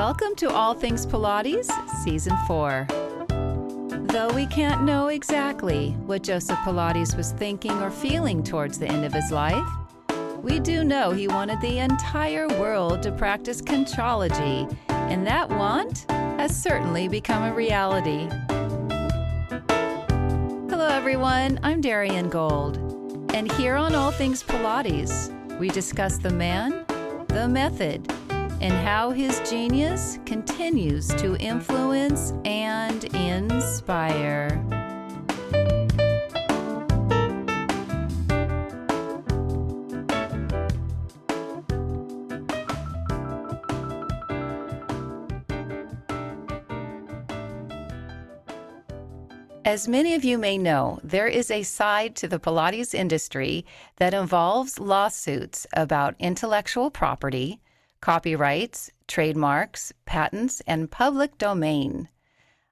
Welcome to All Things Pilates, Season 4. Though we can't know exactly what Joseph Pilates was thinking or feeling towards the end of his life, we do know he wanted the entire world to practice conchology, and that want has certainly become a reality. Hello everyone, I'm Darian Gold, and here on All Things Pilates, we discuss the man, the method, and how his genius continues to influence and inspire. As many of you may know, there is a side to the Pilates industry that involves lawsuits about intellectual property, copyrights, trademarks, patents, and public domain.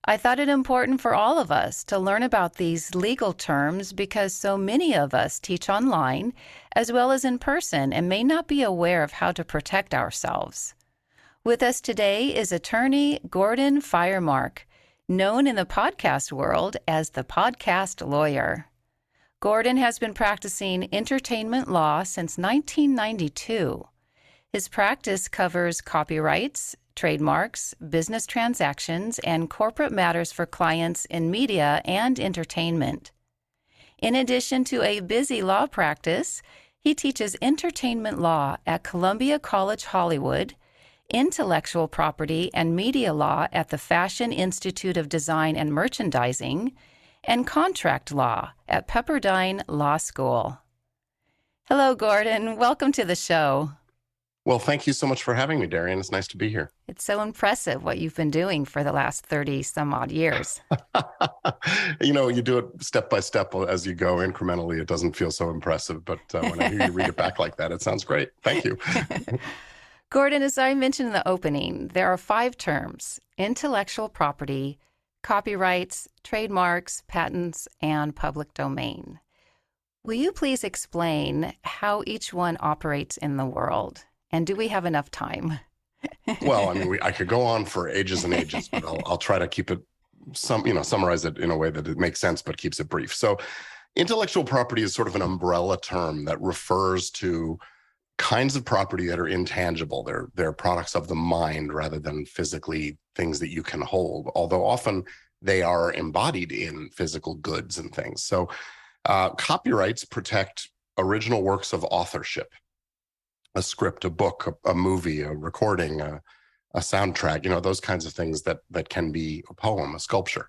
I thought it important for all of us to learn about these legal terms because so many of us teach online as well as in person and may not be aware of how to protect ourselves. With us today is attorney Gordon Firemark, known in the podcast world as the podcast lawyer. Gordon has been practicing entertainment law since 1992. His practice covers copyrights, trademarks, business transactions, and corporate matters for clients in media and entertainment. In addition to a busy law practice, he teaches entertainment law at Columbia College Hollywood, intellectual property and media law at the Fashion Institute of Design and Merchandising, and contract law at Pepperdine Law School. Hello, Gordon. Welcome to the show. Well, thank you so much for having me, Darian. It's nice to be here. It's so impressive what you've been doing for the last 30 some odd years. You do it step by step as you go incrementally. It doesn't feel so impressive, but when I hear you read it back like that, it sounds great. Thank you. Gordon, as I mentioned in the opening, there are 5 terms: intellectual property, copyrights, trademarks, patents, and public domain. Will you please explain how each one operates in the world? And do we have enough time? Well, I could go on for ages and ages, but I'll try to keep it summarize it in a way that it makes sense, but keeps it brief. So intellectual property is sort of an umbrella term that refers to kinds of property that are intangible. They're products of the mind rather than physically things that you can hold, although often they are embodied in physical goods and things. So copyrights protect original works of authorship. A script, a book, a movie, a recording, a soundtrack, those kinds of things that can be a poem, a sculpture,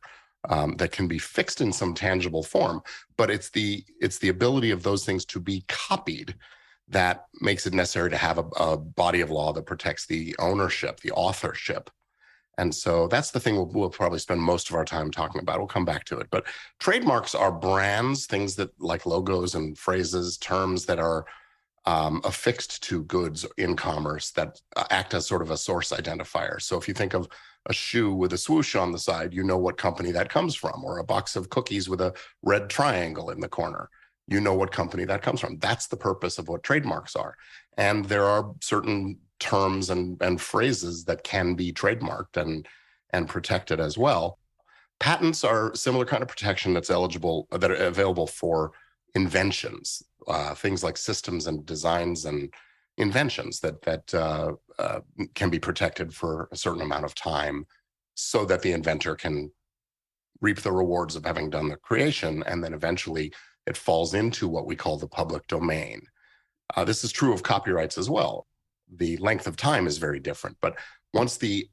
that can be fixed in some tangible form. But it's the ability of those things to be copied that makes it necessary to have a body of law that protects the ownership, the authorship. And so that's the thing we'll probably spend most of our time talking about. We'll come back to it. But trademarks are brands, things that like logos and phrases, terms that are affixed to goods in commerce that act as sort of a source identifier. So if you think of a shoe with a swoosh on the side, you know what company that comes from, or a box of cookies with a red triangle in the corner. You know what company that comes from. That's the purpose of what trademarks are. And there are certain terms and phrases that can be trademarked and protected as well. Patents are similar kind of protection that are available for inventions, things like systems and designs and inventions that can be protected for a certain amount of time so that the inventor can reap the rewards of having done the creation, and then eventually it falls into what we call the public domain. This is true of copyrights as well. The length of time is very different, but once the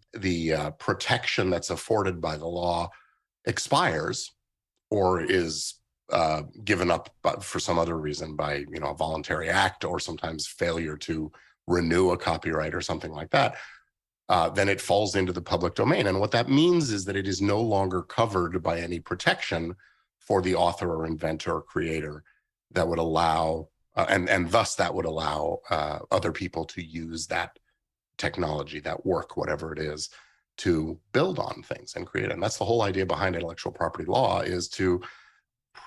protection that's afforded by the law expires or is given up for some other reason by a voluntary act or sometimes failure to renew a copyright or something like that, then it falls into the public domain. And what that means is that it is no longer covered by any protection for the author or inventor or creator that would allow, and thus that would allow other people to use that technology, that work, whatever it is, to build on things and create it. And that's the whole idea behind intellectual property law, is to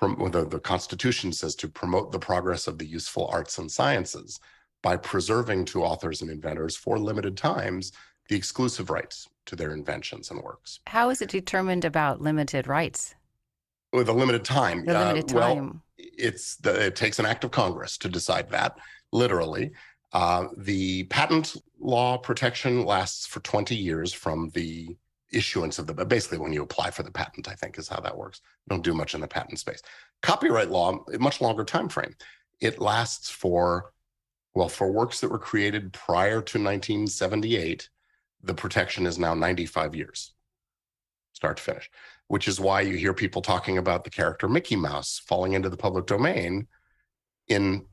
the Constitution says to promote the progress of the useful arts and sciences by preserving to authors and inventors for limited times the exclusive rights to their inventions and works. How is it determined about limited rights? With a limited time. The limited Well, time. it takes an act of Congress to decide that, literally. The patent law protection lasts for 20 years from the issuance of basically when you apply for the patent, I think is how that works. Don't do much in the patent space. Copyright law, a much longer time frame. It lasts for works that were created prior to 1978, the protection is now 95 years, start to finish, which is why you hear people talking about the character Mickey Mouse falling into the public domain in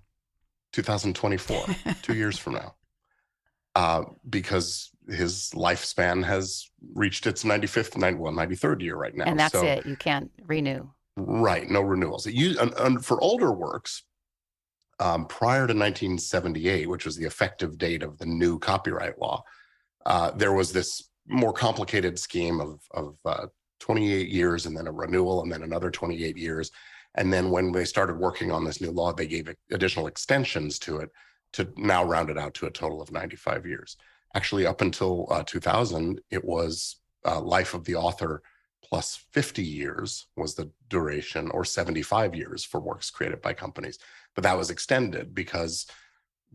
2024, 2 years from now, because his lifespan has reached its 93rd year right now. And that's it. You can't renew. Right. No renewals. For older works, prior to 1978, which was the effective date of the new copyright law, there was this more complicated scheme of 28 years and then a renewal and then another 28 years. And then when they started working on this new law, they gave additional extensions to it to now round it out to a total of 95 years. Actually, up until 2000, it was life of the author plus 50 years was the duration, or 75 years for works created by companies. But that was extended because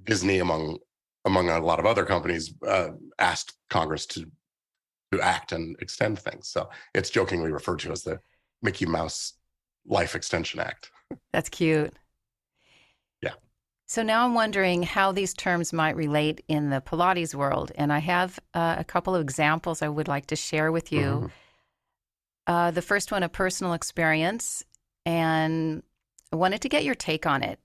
Disney, among a lot of other companies, asked Congress to act and extend things. So it's jokingly referred to as the Mickey Mouse Life Extension Act. That's cute. Yeah. So now I'm wondering how these terms might relate in the Pilates world. And I have a couple of examples I would like to share with you. Mm-hmm. The first one, a personal experience, and I wanted to get your take on it.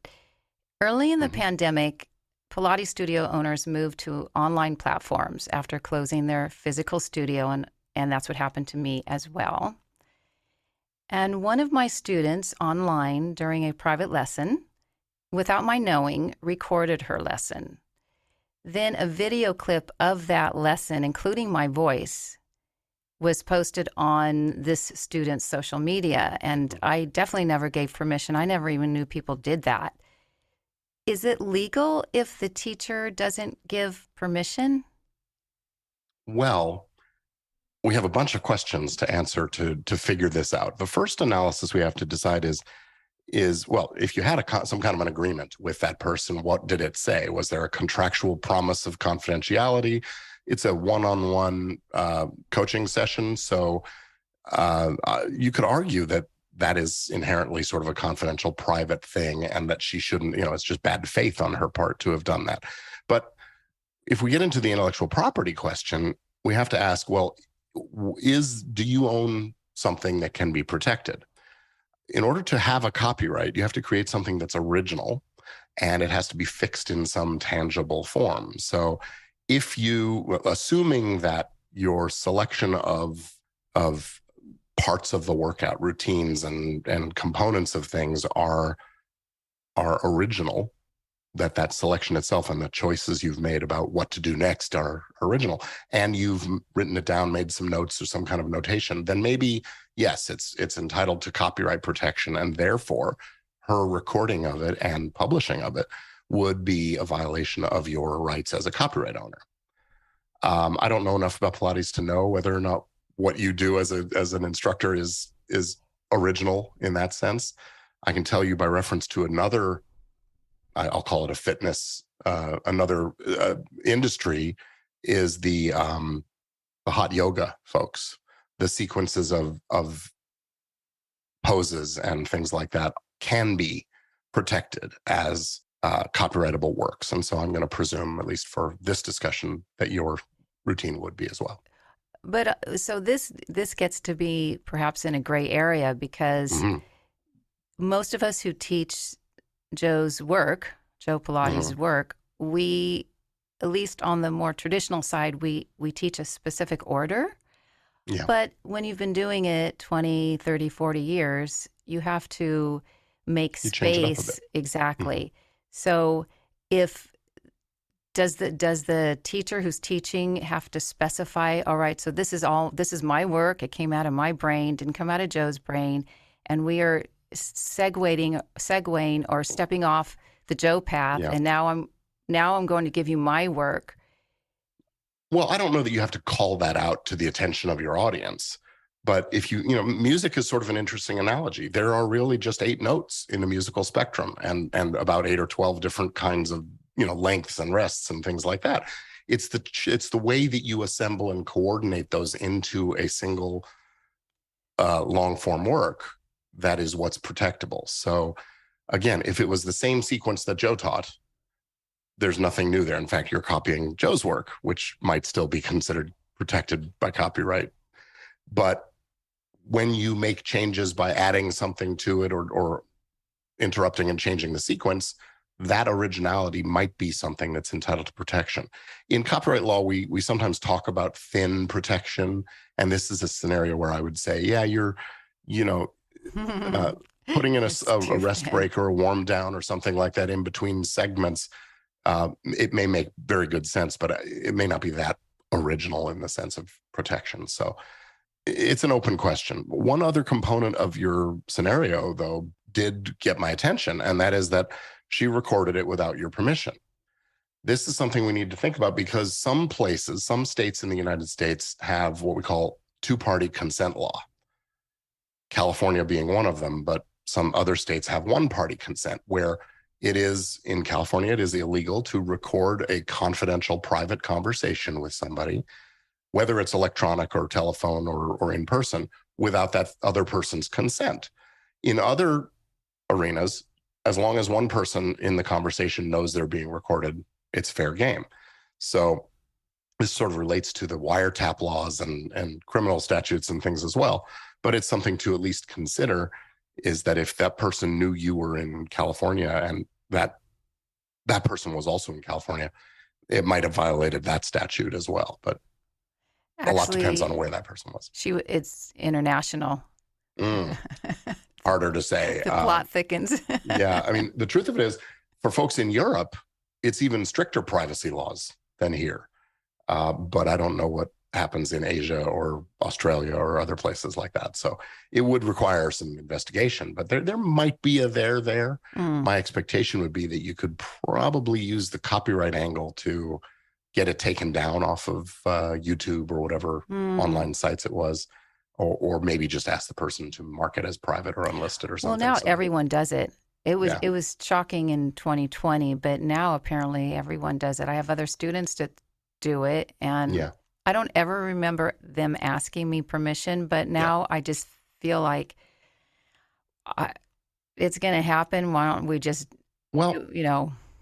Early in the pandemic, Pilates studio owners moved to online platforms after closing their physical studio, and that's what happened to me as well. And one of my students online during a private lesson, without my knowing, recorded her lesson. Then a video clip of that lesson, including my voice, was posted on this student's social media, and I definitely never gave permission. I never even knew people did that. Is it legal if the teacher doesn't give permission? Well, we have a bunch of questions to answer to figure this out. The first analysis we have to decide is well, if you had some kind of an agreement with that person, what did it say? Was there a contractual promise of confidentiality? It's a one-on-one coaching session, so you could argue that is inherently sort of a confidential, private thing, and that she shouldn't, it's just bad faith on her part to have done that. But if we get into the intellectual property question, we have to ask, well, do you own something that can be protected? In order to have a copyright, you have to create something that's original, and it has to be fixed in some tangible form. So assuming that your selection of parts of the workout, routines and components of things are original, that selection itself and the choices you've made about what to do next are original, and you've written it down, made some notes or some kind of notation, then maybe, yes, it's entitled to copyright protection, and therefore her recording of it and publishing of it would be a violation of your rights as a copyright owner. I don't know enough about Pilates to know whether or not what you do as an instructor is original in that sense. I can tell you by reference to another, I'll call it a fitness, another industry, is the hot yoga folks. The sequences of poses and things like that can be protected as copyrightable works. And so I'm going to presume, at least for this discussion, that your routine would be as well. But so this gets to be perhaps in a gray area, because most of us who teach Joe Pilates' work, we, at least on the more traditional side, we teach a specific order. Yeah. But when you've been doing it 20, 30, 40 years, you have to make space. Exactly. So does the teacher who's teaching have to specify, all right, so this is my work, it came out of my brain, didn't come out of Joe's brain, and we are segueing or stepping off the Joe path, and now I'm going to give you my work. Well, I don't know that you have to call that out to the attention of your audience. But if music is sort of an interesting analogy. There are really just 8 notes in the musical spectrum, and about 8 or 12 different kinds of, lengths and rests and things like that. It's the way that you assemble and coordinate those into a single long form work that is what's protectable. So again, if it was the same sequence that Joe taught, there's nothing new there. In fact, you're copying Joe's work, which might still be considered protected by copyright. But when you make changes by adding something to it, or interrupting and changing the sequence, that originality might be something that's entitled to protection. In copyright law, we sometimes talk about thin protection. And this is a scenario where I would say, yeah, you're, you know, putting in a rest break or a warm down or something like that in between segments. It may make very good sense, but it may not be that original in the sense of protection. So it's an open question. One other component of your scenario, though, did get my attention, and that is that she recorded it without your permission. This is something we need to think about, because some places, some states in the United States have what we call two-party consent law. California being one of them, but some other states have one-party consent, where in California, it is illegal to record a confidential private conversation with somebody, whether it's electronic or telephone or in person, without that other person's consent. In other arenas, as long as one person in the conversation knows they're being recorded, it's fair game. So this sort of relates to the wiretap laws and criminal statutes and things as well. But it's something to at least consider, is that if that person knew you were in California and that person was also in California, it might have violated that statute as well. But a lot depends on where that person was. It's international. Harder to say. The plot thickens. Yeah. I mean, the truth of it is, for folks in Europe, it's even stricter privacy laws than here. But I don't know what happens in Asia or Australia or other places like that. So it would require some investigation, but there might be a there. My expectation would be that you could probably use the copyright angle to get it taken down off of YouTube or whatever online sites it was, or maybe just ask the person to mark it as private or unlisted or something. Well, now everyone does it. It was shocking in 2020, but now apparently everyone does it. I have other students that do it, and I don't ever remember them asking me permission, but now I just feel like it's going to happen. Why don't we just,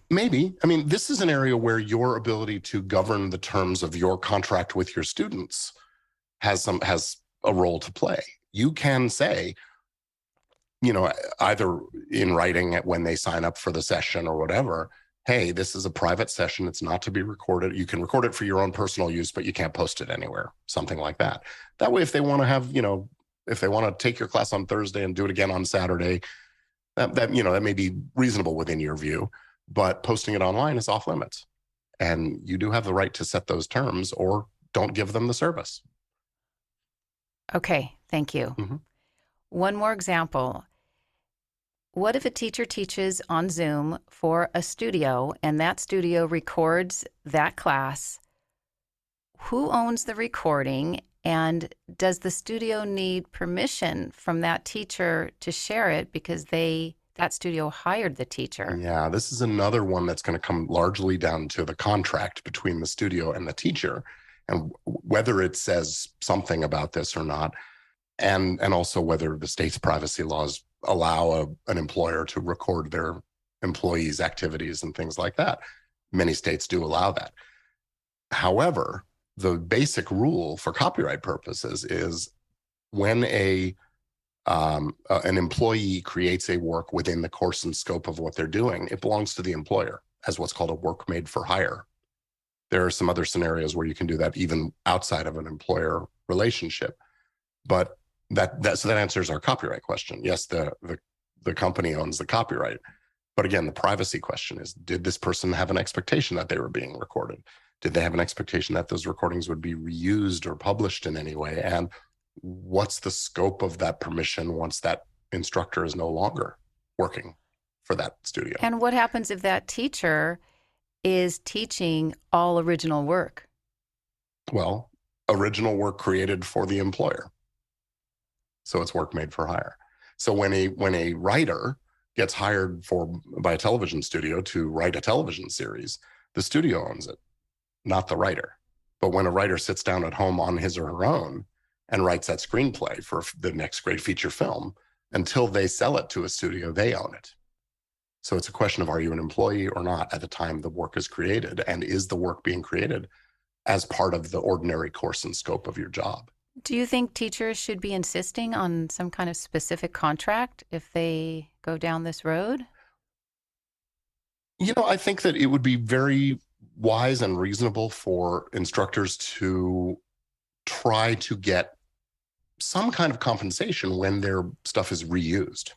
Maybe. I mean, this is an area where your ability to govern the terms of your contract with your students has a role to play. You can say, either in writing when they sign up for the session or whatever, hey, this is a private session. It's not to be recorded. You can record it for your own personal use, but you can't post it anywhere, something like that. That way, if they want to have, if they want to take your class on Thursday and do it again on Saturday, that may be reasonable within your view, but posting it online is off limits. And you do have the right to set those terms, or don't give them the service. Okay, thank you. Mm-hmm. One more example. What if a teacher teaches on Zoom for a studio and that studio records that class? Who owns the recording, and does the studio need permission from that teacher to share it because that studio hired the teacher? Yeah, this is another one that's going to come largely down to the contract between the studio and the teacher, and whether it says something about this or not, and also whether the state's privacy laws allow an employer to record their employees' activities and things like that. Many states do allow that. However, the basic rule for copyright purposes is when an employee creates a work within the course and scope of what they're doing, it belongs to the employer as what's called a work made for hire. There are some other scenarios where you can do that even outside of an employer relationship. But so that answers our copyright question. Yes, the company owns the copyright. But again, the privacy question is, did this person have an expectation that they were being recorded? Did they have an expectation that those recordings would be reused or published in any way? And what's the scope of that permission once that instructor is no longer working for that studio? And what happens if that teacher is teaching all original work? Well, original work created for the employer. So it's work made for hire. So when a writer gets hired by a television studio to write a television series, the studio owns it, not the writer. But when a writer sits down at home on his or her own and writes that screenplay for the next great feature film, until they sell it to a studio, they own it. So it's a question of, are you an employee or not at the time the work is created? And is the work being created as part of the ordinary course and scope of your job? Do you think teachers should be insisting on some kind of specific contract if they go down this road? I think that it would be very wise and reasonable for instructors to try to get some kind of compensation when their stuff is reused.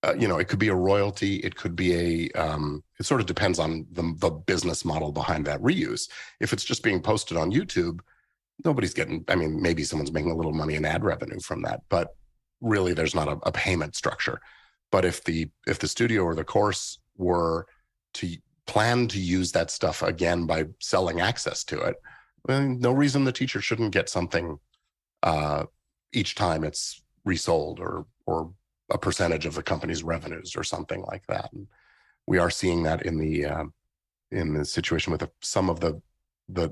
It could be a royalty. It could be it sort of depends on the business model behind that reuse. If it's just being posted on YouTube, nobody's getting, maybe someone's making a little money in ad revenue from that, but really there's not a payment structure. But if the studio or the course were to plan to use that stuff again by selling access to it, well, no reason the teacher shouldn't get something each time it's resold, or a percentage of the company's revenues or something like that. And we are seeing that in the situation with some of the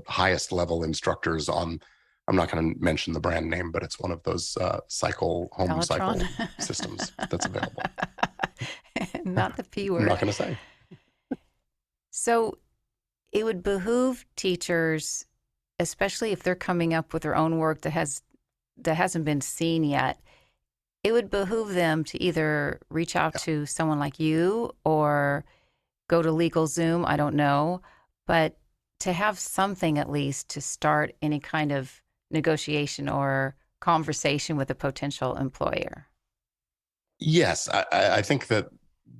highest level instructors on, I'm not going to mention the brand name, but it's one of those home Peloton? cycle systems that's available. Not the P word. I'm not going to say. So it would behoove teachers, especially if they're coming up with their own work that hasn't been seen yet, it would behoove them to either reach out to someone like you or go to LegalZoom, I don't know, but to have something at least to start any kind of negotiation or conversation with a potential employer. Yes, I think that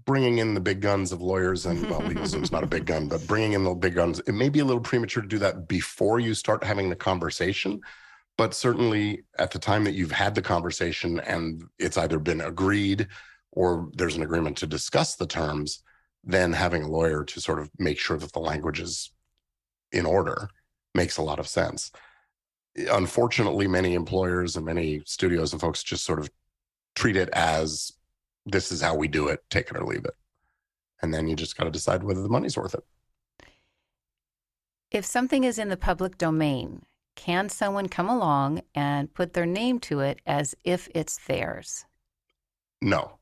bringing in the big guns of lawyers and, well, LegalZoom's not a big gun, but bringing in the big guns, it may be a little premature to do that before you start having the conversation. But certainly at the time that you've had the conversation and it's either been agreed or there's an agreement to discuss the terms, then having a lawyer to sort of make sure that the language is in order makes a lot of sense. Unfortunately, many employers and many studios and folks just sort of treat it as, this is how we do it, take it or leave it. And then you just got to decide whether the money's worth it. If something is in the public domain, can someone come along and put their name to it as if it's theirs? No.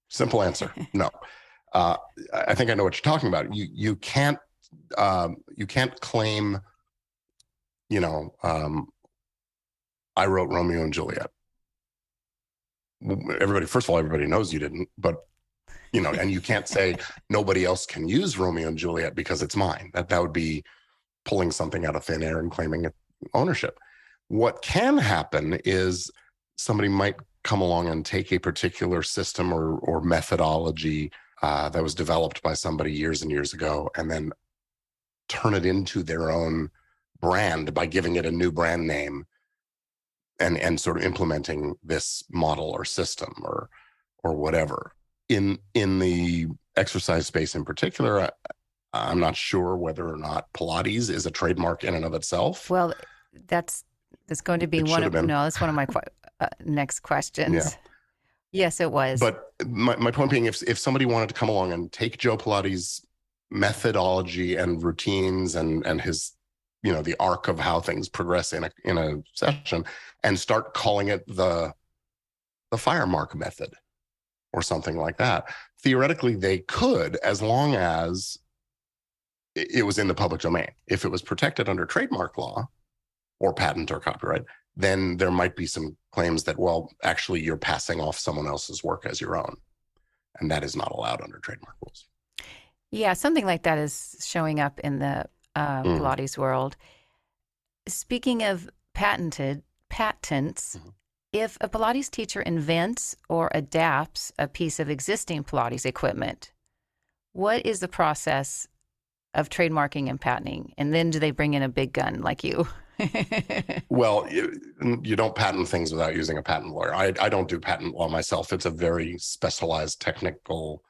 Simple answer. No. I think I know what you're talking about. You can't claim, I wrote Romeo and Juliet. First of all, everybody knows you didn't, but and you can't say nobody else can use Romeo and Juliet because it's mine. That would be pulling something out of thin air and claiming ownership. What can happen is somebody might come along and take a particular system or methodology that was developed by somebody years and years ago, and then turn it into their own brand by giving it a new brand name and sort of implementing this model or system or whatever. In the exercise space in particular, I'm not sure whether or not Pilates is a trademark in and of itself. Well, that's going to be that's one of my next questions. Yeah. Yes, it was. But my point being, if somebody wanted to come along and take Joe Pilates' methodology and routines and his, the arc of how things progress in a session and start calling it the Firemark method or something like that, theoretically they could, as long as it was in the public domain. If it was protected under trademark law or patent or copyright, then there might be some claims that, well, actually you're passing off someone else's work as your own. And that is not allowed under trademark rules. Yeah, something like that is showing up in the Pilates world. Speaking of patents, if a Pilates teacher invents or adapts a piece of existing Pilates equipment, what is the process of trademarking and patenting? And then do they bring in a big gun like you? Well, you don't patent things without using a patent lawyer. I don't do patent law myself. It's a very specialized technical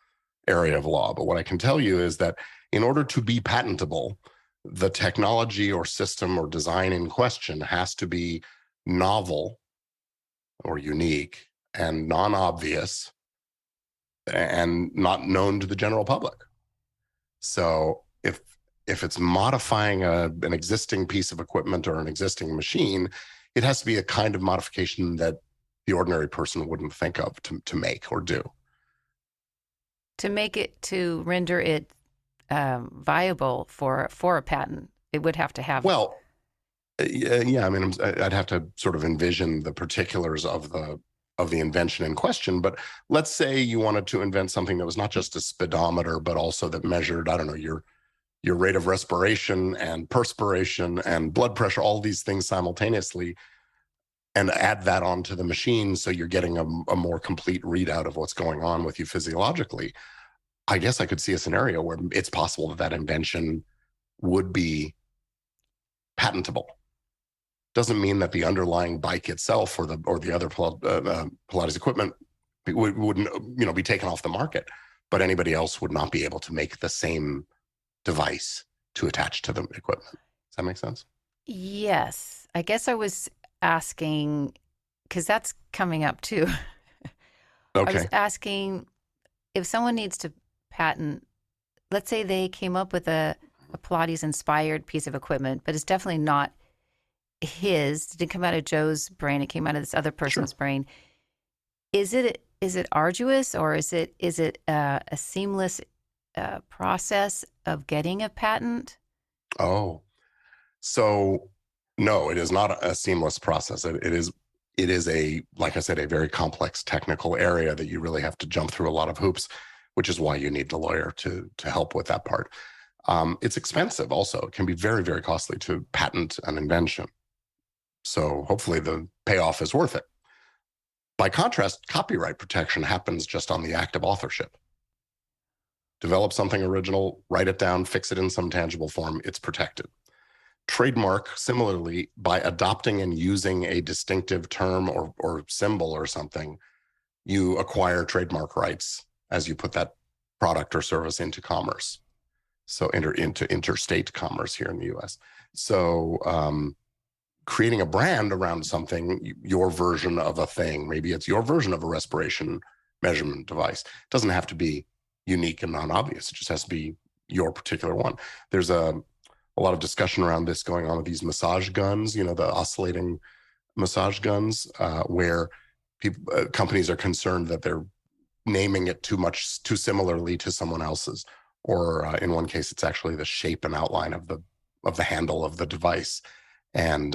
area of law. But what I can tell you is that in order to be patentable, the technology or system or design in question has to be novel or unique and non-obvious and not known to the general public. So if it's modifying an existing piece of equipment or an existing machine, it has to be a kind of modification that the ordinary person wouldn't think of to make or do. To render it viable for a patent, it would have to have. Well, yeah, I mean, I'd have to sort of envision the particulars of the invention in question. But let's say you wanted to invent something that was not just a speedometer, but also that measured, I don't know, your rate of respiration and perspiration and blood pressure, all these things simultaneously, and add that onto the machine so you're getting a more complete readout of what's going on with you physiologically. I guess I could see a scenario where it's possible that that invention would be patentable. Doesn't mean that the underlying bike itself or the other Pilates equipment wouldn't be taken off the market, but anybody else would not be able to make the same device to attach to the equipment. Does that make sense? Yes. I guess I was asking, because that's coming up too. I was Okay. asking if someone needs to patent, let's say they came up with a Pilates inspired piece of equipment, but it's definitely not his. It didn't come out of Joe's brain. It came out of this other person's Sure. brain. Is it arduous, or is it a seamless process of getting a patent? Oh, so no, it is not a seamless process. It is like I said, a very complex technical area that you really have to jump through a lot of hoops, which is why you need a lawyer to help with that part. It's expensive also. It can be very, very costly to patent an invention. So hopefully the payoff is worth it. By contrast, copyright protection happens just on the act of authorship. Develop something original, write it down, fix it in some tangible form, it's protected. Trademark, similarly, by adopting and using a distinctive term or symbol or something, you acquire trademark rights as you put that product or service into commerce. So into interstate commerce here in the US. So creating a brand around something, your version of a thing, maybe it's your version of a respiration measurement device. It doesn't have to be unique and non-obvious. It just has to be your particular one. There's a lot of discussion around this going on with these massage guns, the oscillating massage guns, where companies are concerned that they're naming it too similarly to someone else's, or in one case, it's actually the shape and outline of the handle of the device, and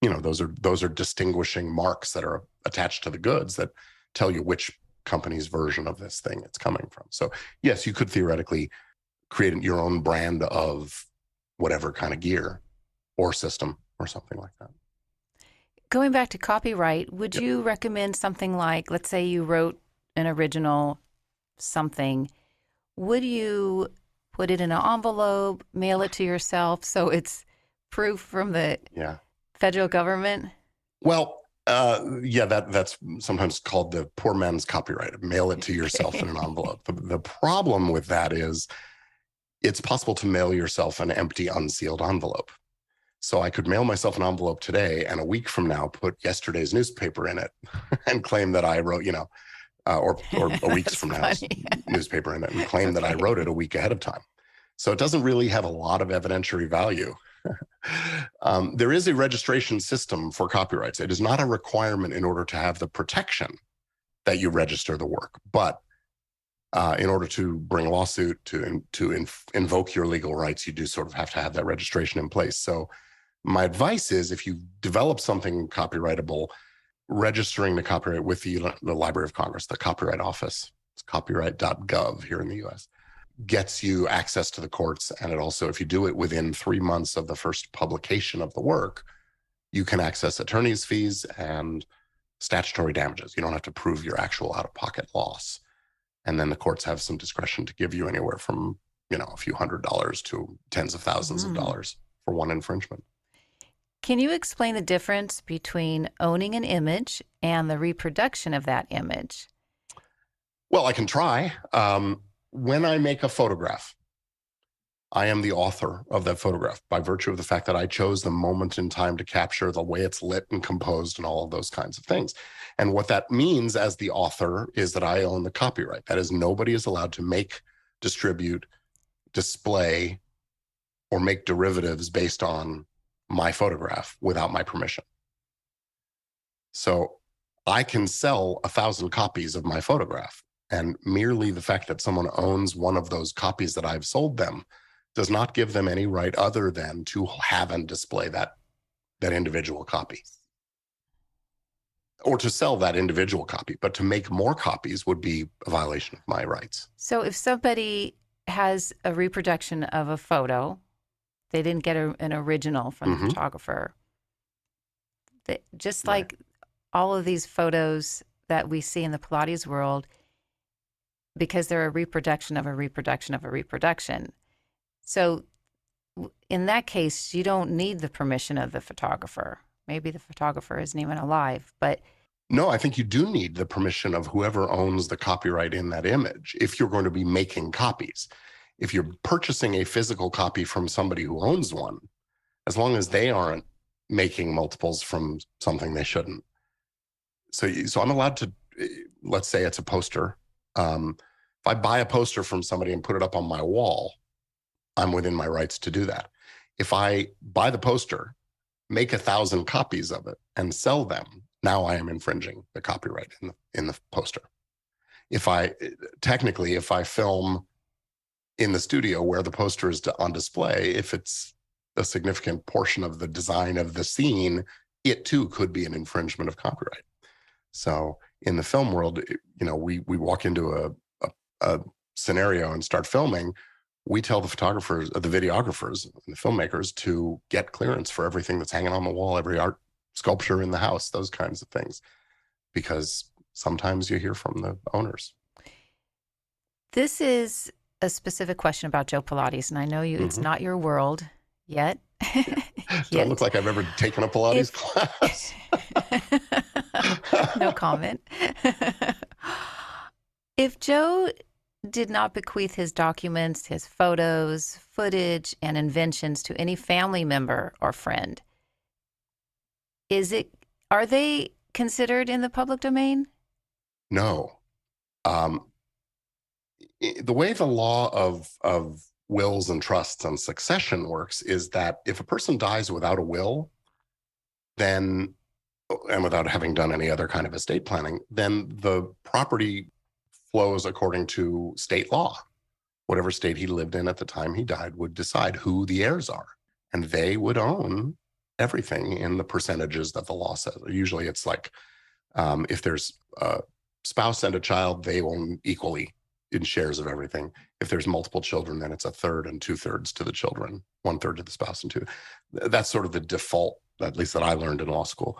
those are distinguishing marks that are attached to the goods that tell you which company's version of this thing it's coming from. So yes, you could theoretically create your own brand of whatever kind of gear or system or something like that. Going back to copyright, would Yep. you recommend something like, let's say you wrote an original something, would you put it in an envelope, mail it to yourself so it's proof from the Yeah. federal government? Well, yeah, that's sometimes called the poor man's copyright. Mail it to yourself in an envelope. The problem with that is it's possible to mail yourself an empty, unsealed envelope. So I could mail myself an envelope today and a week from now put yesterday's newspaper in it and claim that I wrote, or a week's That's from now's funny. newspaper in it and claim that I Okay. wrote it a week ahead of time. So it doesn't really have a lot of evidentiary value. There is a registration system for copyrights. It is not a requirement in order to have the protection that you register the work, but in order to bring a lawsuit to invoke your legal rights, you do sort of have to have that registration in place. So my advice is, if you develop something copyrightable, registering the copyright with the Library of Congress, the Copyright Office, it's copyright.gov here in the US, gets you access to the courts. And it also, if you do it within 3 months of the first publication of the work, you can access attorney's fees and statutory damages. You don't have to prove your actual out-of-pocket loss. And then the courts have some discretion to give you anywhere from, a few $100s to tens of thousands of Mm. dollars for one infringement. Can you explain the difference between owning an image and the reproduction of that image? Well, I can try. When I make a photograph, I am the author of that photograph by virtue of the fact that I chose the moment in time to capture the way it's lit and composed and all of those kinds of things. And what that means as the author is that I own the copyright. That is, nobody is allowed to make, distribute, display, or make derivatives based on my photograph without my permission. So I can sell 1,000 copies of my photograph, and merely the fact that someone owns one of those copies that I've sold them does not give them any right other than to have and display that individual copy, or to sell that individual copy. But to make more copies would be a violation of my rights. So if somebody has a reproduction of a photo, they didn't get an original from the photographer, just like all of these photos that we see in the Pilates world, because they're a reproduction of a reproduction of a reproduction. So in that case, you don't need the permission of the photographer. Maybe the photographer isn't even alive, but... No, I think you do need the permission of whoever owns the copyright in that image if you're going to be making copies. If you're purchasing a physical copy from somebody who owns one, as long as they aren't making multiples from something they shouldn't. So I'm allowed to, let's say it's a poster. If I buy a poster from somebody and put it up on my wall, I'm within my rights to do that. If I buy the poster, make 1,000 copies of it, and sell them, now I am infringing the copyright in the poster. If I film in the studio where the poster is on display, if it's a significant portion of the design of the scene, it too could be an infringement of copyright. So in the film world, we walk into a scenario and start filming. We tell the photographers, the videographers, and the filmmakers to get clearance for everything that's hanging on the wall, every art sculpture in the house, those kinds of things, because sometimes you hear from the owners. This is a specific question about Joe Pilates, and I know it's not your world yet. Do I look like I've ever taken a Pilates class? No comment. If Joe did not bequeath his documents, his photos, footage, and inventions to any family member or friend, are they considered in the public domain? No. The way the law of wills and trusts and succession works is that if a person dies without a will, then, and without having done any other kind of estate planning, then the property flows according to state law. Whatever state he lived in at the time he died would decide who the heirs are, and they would own everything in the percentages that the law says. Usually it's like, if there's a spouse and a child, they own equally in shares of everything. If there's multiple children, then it's 1/3 and 2/3 to the children, 1/3 to the spouse and 2. That's sort of the default, at least that I learned in law school.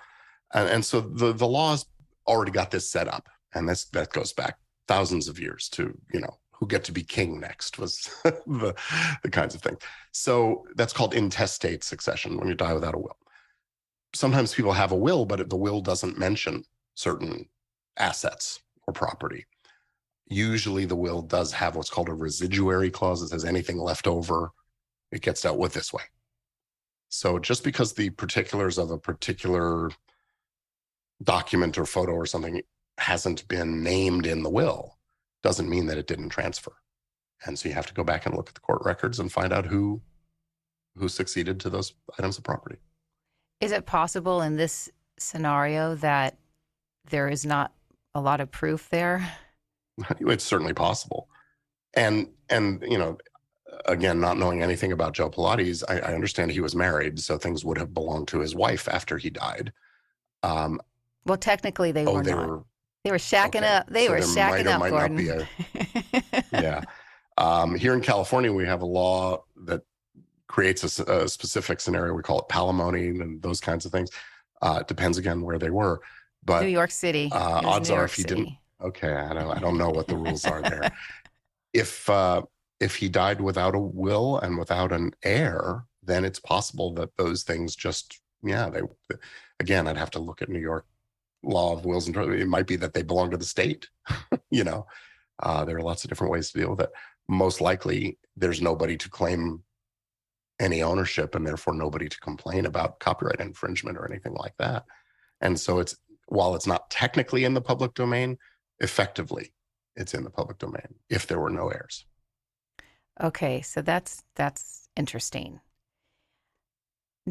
And so the law's already got this set up, and that goes back thousands of years to, who get to be king next was the kinds of things. So that's called intestate succession, when you die without a will. Sometimes people have a will, but the will doesn't mention certain assets or property. Usually the will does have what's called a residuary clause. It says anything left over, it gets dealt with this way. So just because the particulars of a particular document or photo or something hasn't been named in the will doesn't mean that it didn't transfer. And so you have to go back and look at the court records and find out who succeeded to those items of property. Is it possible in this scenario that there is not a lot of proof there? It's certainly possible. And again, not knowing anything about Joe Pilates, I understand he was married, so things would have belonged to his wife after he died. Well, technically they were not. They were shacking up. They were shacking up, Gordon. Yeah. Here in California, we have a law that creates a specific scenario. We call it palimony and those kinds of things. It depends, again, where they were. But New York City. Odds are if he didn't. Okay, I don't know what the rules are there. If he died without a will and without an heir, then it's possible that those things just, again, I'd have to look at New York law of wills and trusts. It might be that they belong to the state. There are lots of different ways to deal with it. most likely there's nobody to claim any ownership and therefore nobody to complain about copyright infringement or anything like that. And so while it's not technically in the public domain, effectively it's in the public domain if there were no heirs. Okay, so that's interesting.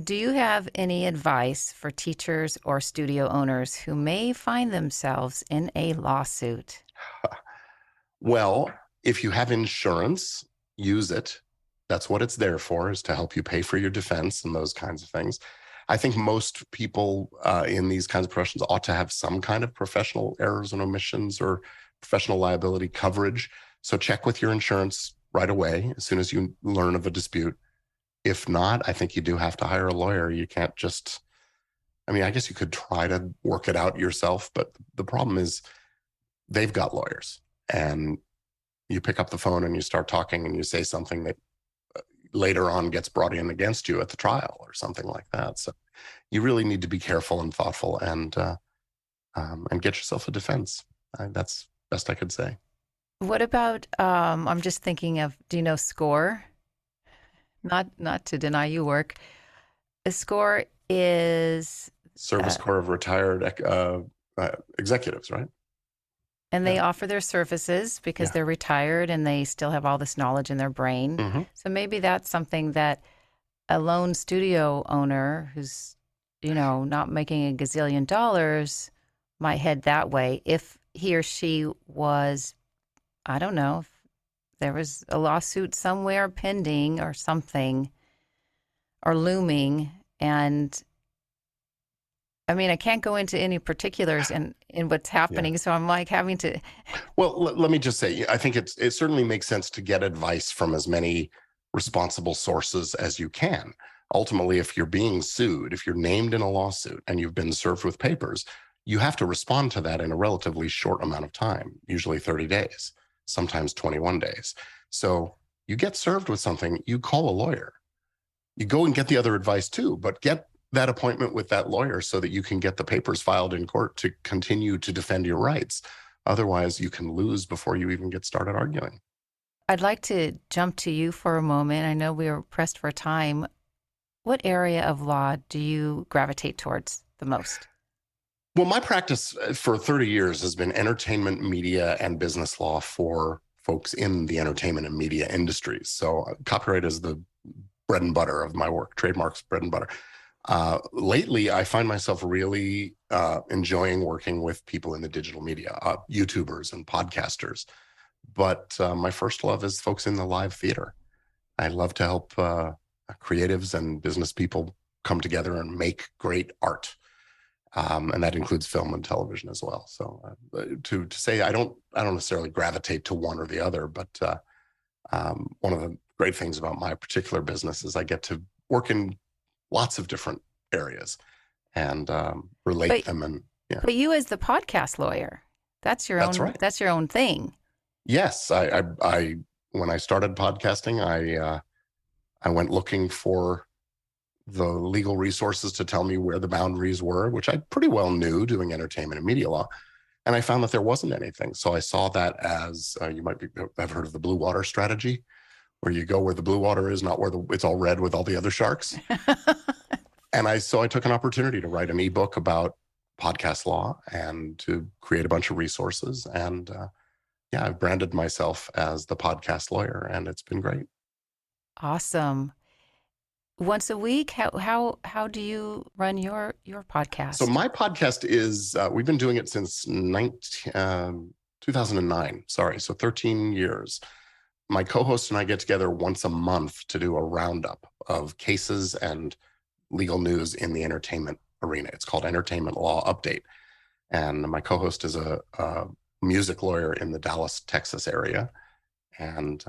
Do you have any advice for teachers or studio owners who may find themselves in a lawsuit? Well, if you have insurance, use it. That's what it's there for, is to help you pay for your defense and those kinds of things. I think most people in these kinds of professions ought to have some kind of professional errors and omissions or professional liability coverage. So check with your insurance right away as soon as you learn of a dispute. If not, I think you do have to hire a lawyer. You can't just, I mean, I guess you could try to work it out yourself, but the problem is they've got lawyers, and you pick up the phone and you start talking and you say something that later on gets brought in against you at the trial or something like that. So you really need to be careful and thoughtful and get yourself a defense. That's best I could say. What about, I'm just thinking of, do you know SCORE? Not to deny you work. A SCORE is Service Corps of Retired Executives, right? and they offer their services because they're retired and they still have all this knowledge in their brain. Mm-hmm. So maybe that's something that a lone studio owner who's, not making a gazillion dollars might head that way if he or she was, I don't know, if there was a lawsuit somewhere pending or something or looming. And I mean, I can't go into any particulars in what's happening. So I'm like having to. Well, let me just say, I think it certainly makes sense to get advice from as many responsible sources as you can. Ultimately, if you're being sued, if you're named in a lawsuit and you've been served with papers, you have to respond to that in a relatively short amount of time, usually 30 days, sometimes 21 days. So you get served with something, you call a lawyer. You go and get the other advice too, but get that appointment with that lawyer so that you can get the papers filed in court to continue to defend your rights. Otherwise, you can lose before you even get started arguing. I'd like to jump to you for a moment. I know we are pressed for time. What area of law do you gravitate towards the most? Well, my practice for 30 years has been entertainment, media, and business law for folks in the entertainment and media industries. So copyright is the bread and butter of my work, trademarks, bread and butter. Lately, I find myself really enjoying working with people in the digital media, YouTubers and podcasters. But my first love is folks in the live theater. I love to help creatives and business people come together and make great art. And that includes film and television as well. So to say I don't necessarily gravitate to one or the other, but one of the great things about my particular business is I get to work in lots of different areas and relate them. And but you as the podcast lawyer, that's your own. Right. That's your own thing. Yes, I when I started podcasting, I went looking for the legal resources to tell me where the boundaries were, which I pretty well knew doing entertainment and media law. And I found that there wasn't anything. So I saw that as you might have heard of the blue water strategy, where you go where the blue water is, not where it's all red with all the other sharks. And I took an opportunity to write an ebook about podcast law and to create a bunch of resources. And I've branded myself as the podcast lawyer, and it's been great. Awesome. Once a week, how do you run your podcast? So my podcast is, we've been doing it since 2009. Sorry, so 13 years. My co-host and I get together once a month to do a roundup of cases and legal news in the entertainment arena. It's called Entertainment Law Update. And my co-host is a music lawyer in the Dallas, Texas area. And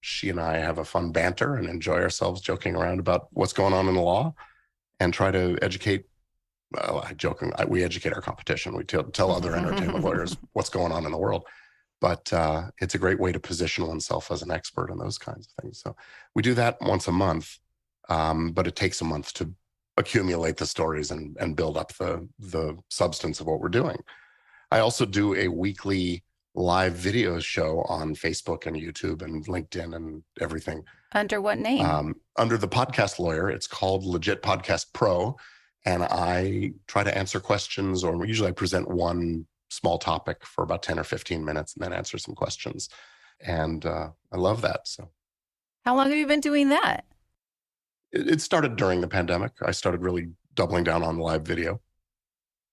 she and I have a fun banter and enjoy ourselves joking around about what's going on in the law and try to educate. We educate our competition. We tell other entertainment lawyers what's going on in the world. But it's a great way to position oneself as an expert in those kinds of things. So we do that once a month, but it takes a month to accumulate the stories and build up the substance of what we're doing. I also do a weekly live video show on Facebook and YouTube and LinkedIn and everything. Under what name? Under the Podcast Lawyer. It's called Legit Podcast Pro. And I try to answer questions, or usually I present one small topic for about 10 or 15 minutes and then answer some questions. And I love that. So, how long have you been doing that? It started during the pandemic. I started really doubling down on live video.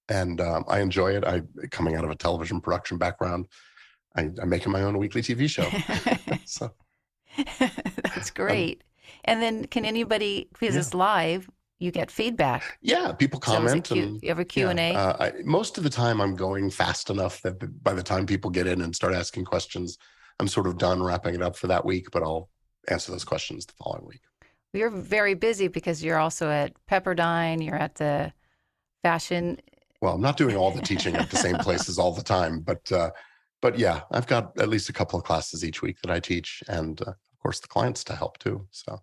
And I enjoy it. Coming out of a television production background, I'm making my own weekly TV show. So that's great. And then can anybody, because it's live, you get feedback. Yeah, people comment. You have a Q&A? Most of the time I'm going fast enough that by the time people get in and start asking questions, I'm sort of done wrapping it up for that week, but I'll answer those questions the following week. You're very busy because you're also at Pepperdine, you're at the fashion. Well, I'm not doing all the teaching at the same places all the time, but yeah, I've got at least a couple of classes each week that I teach, and of course the clients to help too. So,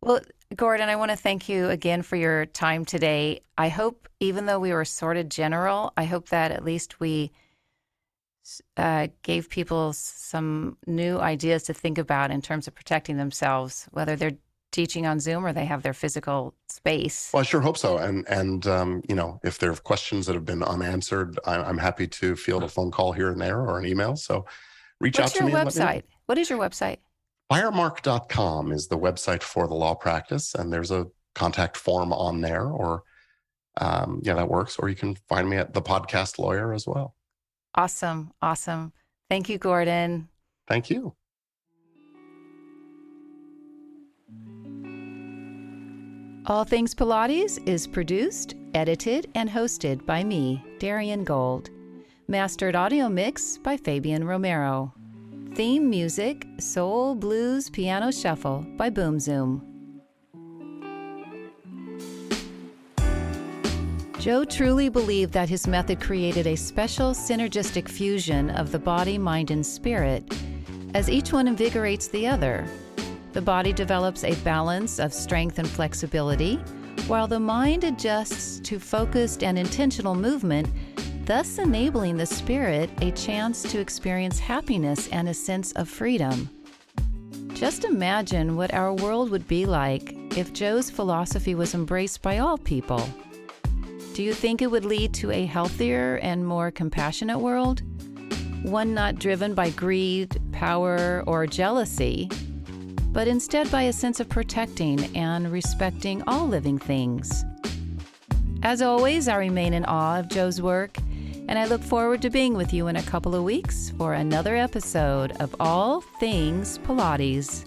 well, Gordon, I want to thank you again for your time today. I hope, even though we were sort of general, I hope that at least we gave people some new ideas to think about in terms of protecting themselves, whether they're teaching on Zoom or they have their physical space. Well, I sure hope so. And if there are questions that have been unanswered, I'm happy to field a phone call here and there or an email. So reach out to me. What's your website? What is your website? Firemark.com is the website for the law practice. And there's a contact form on there, or that works. Or you can find me at the Podcast Lawyer as well. Awesome. Awesome. Thank you, Gordon. Thank you. All Things Pilates is produced, edited, and hosted by me, Darian Gold. Mastered audio mix by Fabian Romero. Theme music, Soul Blues Piano Shuffle by Boom Zoom. Joe truly believed that his method created a special synergistic fusion of the body, mind, and spirit, as each one invigorates the other. The body develops a balance of strength and flexibility, while the mind adjusts to focused and intentional movement, thus enabling the spirit a chance to experience happiness and a sense of freedom. Just imagine what our world would be like if Joe's philosophy was embraced by all people. Do you think it would lead to a healthier and more compassionate world? One not driven by greed, power, or jealousy, but instead by a sense of protecting and respecting all living things. As always, I remain in awe of Joe's work, and I look forward to being with you in a couple of weeks for another episode of All Things Pilates.